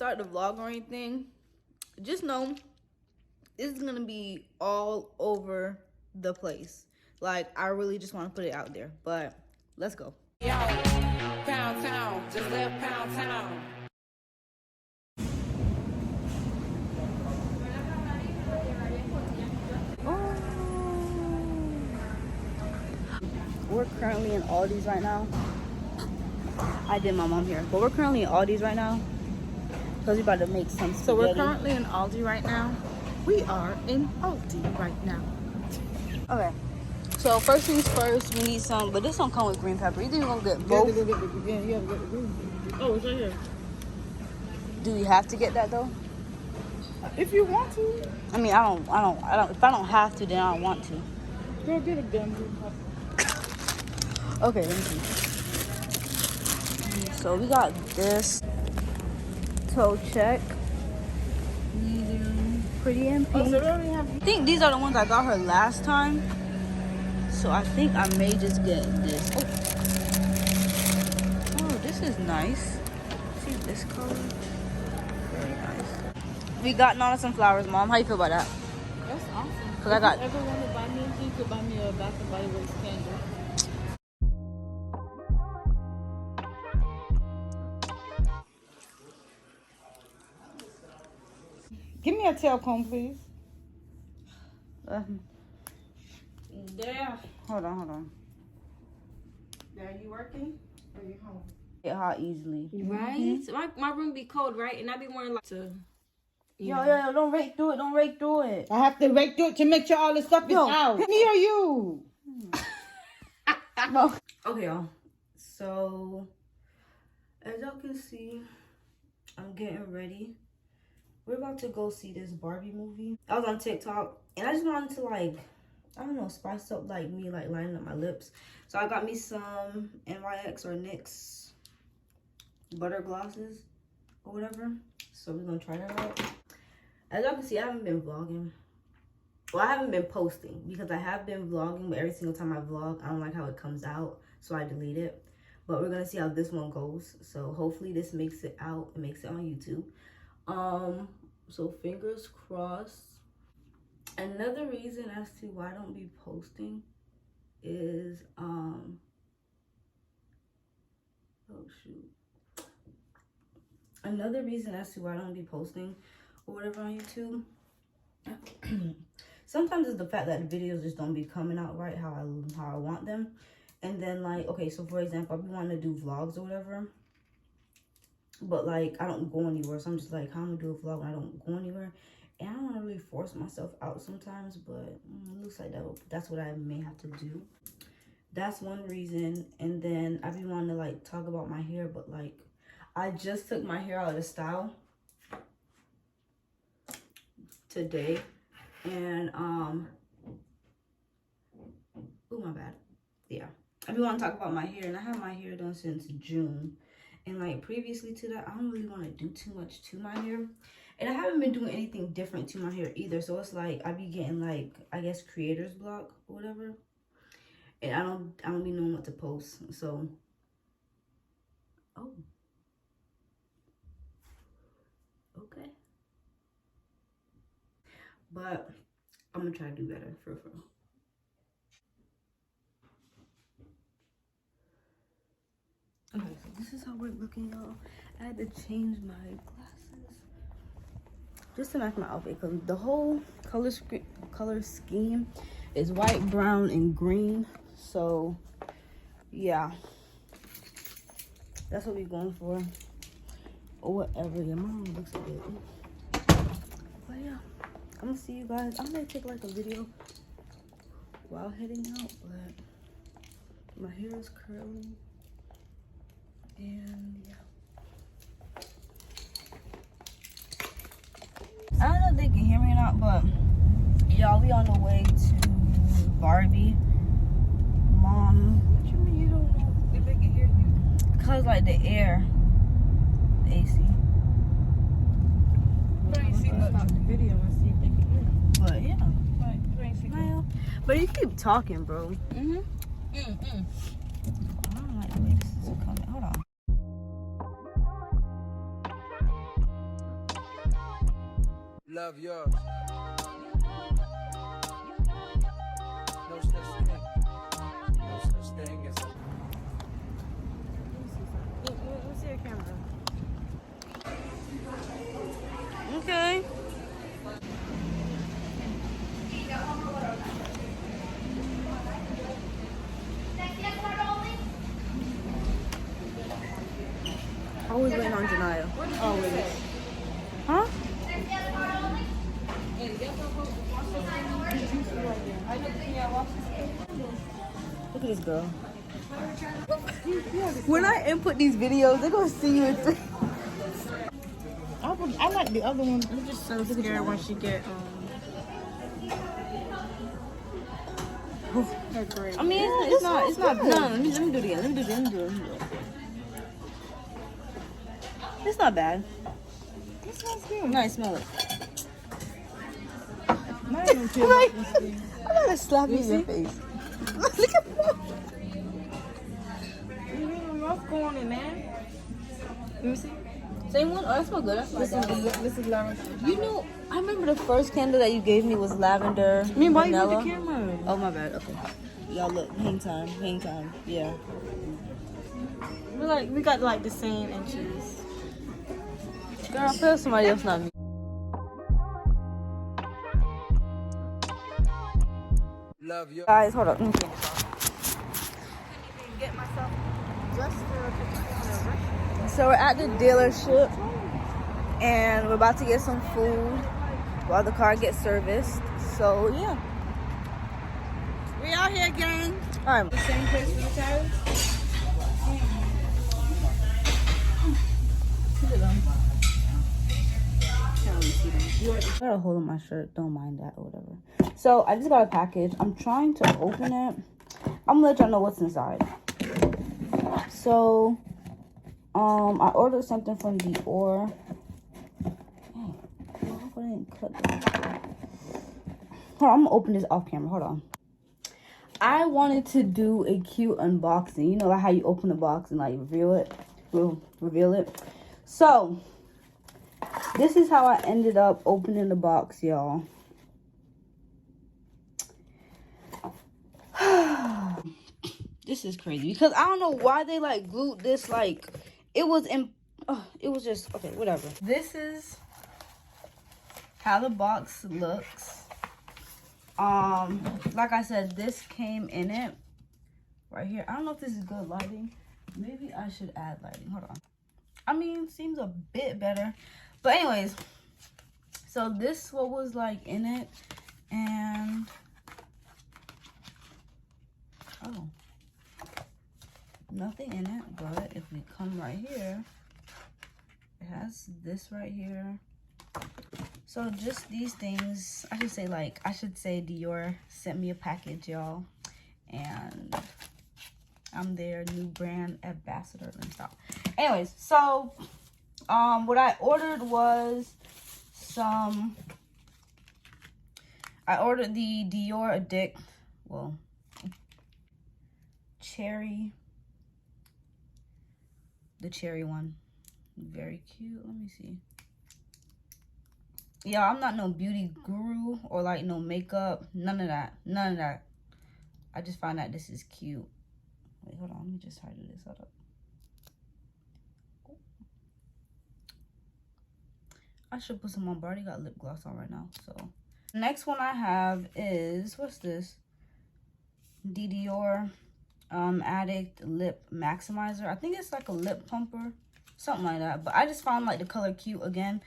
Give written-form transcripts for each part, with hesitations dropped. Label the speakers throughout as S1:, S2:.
S1: start the vlog or anything, just know it's gonna be all over the place. Like, I really just want to put it out there. But let's go.
S2: Yo, Pound Town, just left Pound Town.
S1: We're currently in Aldi's right now. I did my mom here, but we're currently in Aldi's right now because we're about to make some spaghetti.
S3: So we're currently in Aldi right now. We are in Aldi right now.
S1: Okay. So first things first, we need some, but this don't come with green pepper. Either you're gonna get both.
S3: You have to get the green. Oh, it's right here.
S1: Do we have to get that though?
S3: If you want to.
S1: I mean, I don't. If I don't have to, then I don't want to.
S3: Go get a gun.
S1: Okay, let me see. So we got this toe check. Medium, pretty and pink.
S3: Oh, so they already have.
S1: I think these are the ones I got her last time. So I think I may just get this. Oh, this is nice. See this color? Very nice. We got Nana some flowers, Mom. How you feel about that?
S3: That's awesome.
S1: Cause I got.
S3: If you ever want to buy me anything, you could buy me a Bath and Body Works candle. Give me a tail comb, please.
S1: There. Hold on.
S3: Are you working? Or you home?
S1: Get hot easily.
S4: Right? My room be cold, right? And I be wearing like to.
S1: Yo, don't rake through it. Don't rake through it.
S3: I have to rake through it to make sure all the stuff is out. Me or you?
S1: No. Okay, y'all. So, as y'all can see, I'm getting ready. We're about to go see this Barbie movie. I was on TikTok, and I just wanted to, like, I don't know, spice up, like, me, like, lining up my lips. So I got me some NYX or NYX butter glosses or whatever. So we're gonna try that out. As y'all can see, I haven't been vlogging. Well, I haven't been posting because I have been vlogging, but every single time I vlog, I don't like how it comes out, so I delete it. But we're gonna see how this one goes. So hopefully this makes it out and makes it on YouTube. So fingers crossed. Another reason as to why I don't be posting is oh shoot. Another reason as to why I don't be posting or whatever on YouTube. Sometimes it's the fact that the videos just don't be coming out right how I want them. And then, like, okay, so for example, I be wanting to do vlogs or whatever, but like I don't go anywhere. So I'm just like, how am I gonna do a vlog when I don't go anywhere? And I don't want to really force myself out sometimes, but it looks like that's what I may have to do. That's one reason. And then I be wanting to like talk about my hair, but like I just took my hair out of the style today, and oh my bad. Yeah, I be want to talk about my hair, and I have my hair done since June, and like previously to that, I don't really want to do too much to my hair, and I haven't been doing anything different to my hair either. So it's like I be getting like, I guess, creator's block or whatever, and I don't be knowing what to post. So okay, but I'm gonna try to do better for real. Okay, so this is how we're looking, y'all. I had to change my glasses just to match my outfit because the whole color scheme is white, brown, and green. So yeah, that's what we're going for, or whatever. Yeah, my mom looks a bit. But yeah, I'm gonna see you guys. I'm gonna take like a video while heading out, but my hair is curly. And yeah, I don't know if they can hear me or not, but y'all, we on the way to Barbie. Mom,
S3: What you mean you don't know if they can hear you?
S1: cause like the air, the AC.
S3: You ain't see stop the video and see if they can hear you.
S1: But yeah,
S3: Right, you ain't see
S1: well, but you keep talking, bro. I don't like the way this is coming. Hold on.
S2: Love yours. No such thing. No such thing as a...
S4: Let's see your camera.
S1: Okay. Always waiting on Janaya. Always. Huh? Look at this girl. When I input these videos, they're gonna see you in three.
S3: I like the other one.
S4: I'm just so scared when she get her grade.
S1: I mean, it's not. No, let me do it again. Let me do it. It's not bad.
S3: It smells good.
S1: Nice, smell it.
S3: Now I don't feel like this thing.
S1: I'm gonna slap you in your face. Look at that.
S4: You really rough going in, man. Let me see.
S1: Same one? Oh, that smells good.
S3: This is lavender.
S1: You know, I remember the first candle that you gave me was lavender.
S4: I mean, why you
S1: vanilla.
S4: with the camera?
S1: Oh, my bad. Okay. Y'all look. Hang time. Yeah.
S4: We got like the same inches.
S1: Girl, feel somebody else, not me.
S2: Love yours.
S1: Guys, hold up. Let me see.
S4: Get myself dressed for a picture.
S1: So we're at the dealership and we're about to get some food while the car gets serviced. So yeah.
S3: We out here, gang.
S1: All right.
S4: Same place for the tires?
S1: I got a hole in my shirt. Don't mind that or whatever. So I just got a package. I'm trying to open it. I'm gonna let y'all know what's inside. So, I ordered something from Dior. Dang, I hope I didn't cut that. Hold on, I'm gonna open this off camera. Hold on. I wanted to do a cute unboxing. You know, like how you open the box and like reveal it. So, this is how I ended up opening the box, y'all. This is crazy because I don't know why they like glued this. Like it was just okay, whatever. This is how the box looks. Like I said, this came in it right here. I don't know if this is good lighting. Maybe I should add lighting. Hold on. I mean, seems a bit better. But anyways, so this what was like in it, and oh, nothing in it. But if we come right here, it has this right here. So just these things, I should say Dior sent me a package, y'all, and I'm their new brand ambassador and stuff. Anyways, so what I ordered was I ordered the Dior Addict, the cherry one. Very cute. Let me see. Yeah, I'm not no beauty guru or like no makeup. None of that. I just find that this is cute. Wait, hold on. Let me just try to do this. Hold up. I should put some on, but I already got lip gloss on right now. So next one I have is, what's this? Dior Addict Lip Maximizer. I think it's like a lip pumper, something like that. But I just found like the color cute again.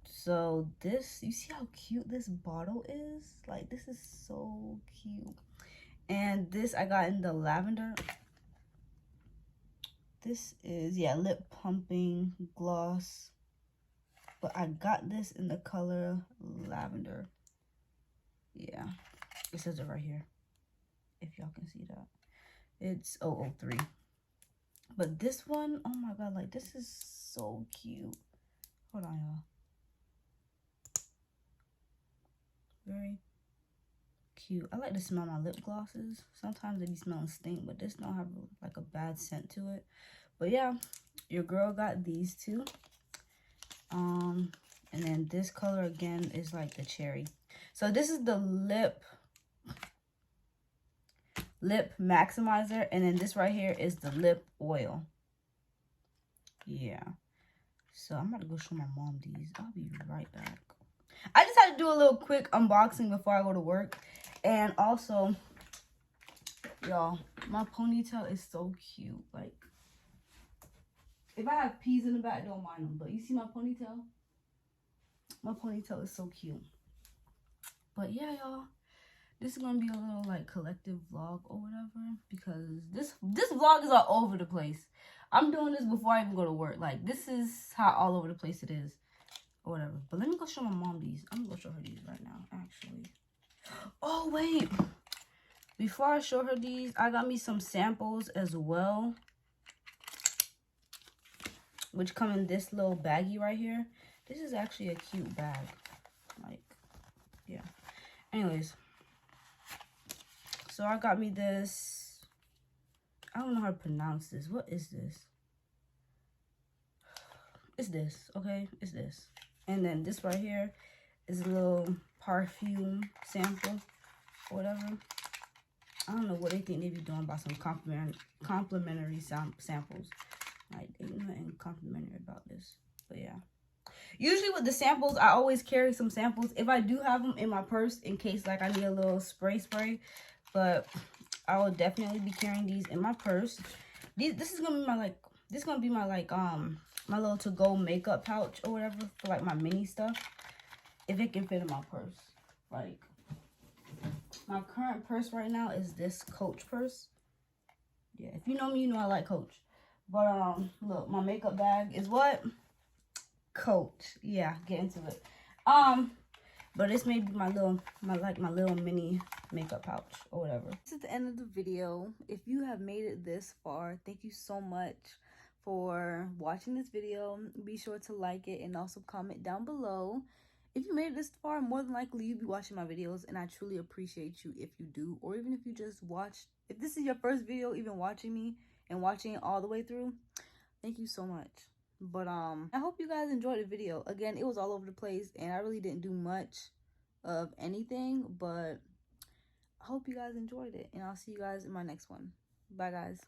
S1: So this, you see how cute this bottle is? Like, this is so cute. And this I got in the lavender. This is, yeah, lip pumping gloss. But I got this in the color lavender. Yeah, it says it right here, if y'all can see that. It's 003. But this one, oh my god, like, this is so cute. Hold on, y'all. Very cute. I like to smell my lip glosses. Sometimes they be smelling stink, but this don't have like a bad scent to it. But yeah, your girl got these two. And then this color again is like the cherry. So this is the lip maximizer, and then this right here is the lip oil. Yeah. So I'm about to go show my mom these. I'll be right back. I just had to do a little quick unboxing before I go to work. And also, y'all, my ponytail is so cute. Like, if I have peas in the back, don't mind them. But you see my ponytail? My ponytail is so cute. But yeah, y'all, this is gonna be a little like collective vlog or whatever, because this vlog is all over the place. I'm doing this before I even go to work. Like, this is how all over the place it is or whatever. But let me go show my mom these. I'm gonna go show her these right now, actually. Oh wait, before I show her these, I got me some samples as well, which come in this little baggie right here. This is actually a cute bag. Like, yeah. Anyways, so I got me this. I don't know how to pronounce this. What is this? It's this, okay? It's this. And then this right here is a little perfume sample or whatever. I don't know what they think they be doing about some complimentary samples. Like, ain't nothing complimentary about this. But yeah. Usually with the samples, I always carry some samples. If I do have them in my purse in case like I need a little spray. But I will definitely be carrying these in my purse. This is gonna be my my little to-go makeup pouch or whatever for like my mini stuff. If it can fit in my purse. Like, my current purse right now is this Coach purse. Yeah, if you know me, you know I like Coach. But look, my makeup bag is what? Coach. Yeah, get into it. But this may be my little mini makeup pouch or whatever.
S3: This is the end of the video. If you have made it this far, thank you so much for watching this video. Be sure to like it and also comment down below. If you made it this far, more than likely you'll be watching my videos, and I truly appreciate you if you do, or even if you just watch. If this is your first video even watching me and watching it all the way through, thank you so much. But I hope you guys enjoyed the video. Again, it was all over the place and I really didn't do much of anything, but I hope you guys enjoyed it, and I'll see you guys in my next one. Bye guys.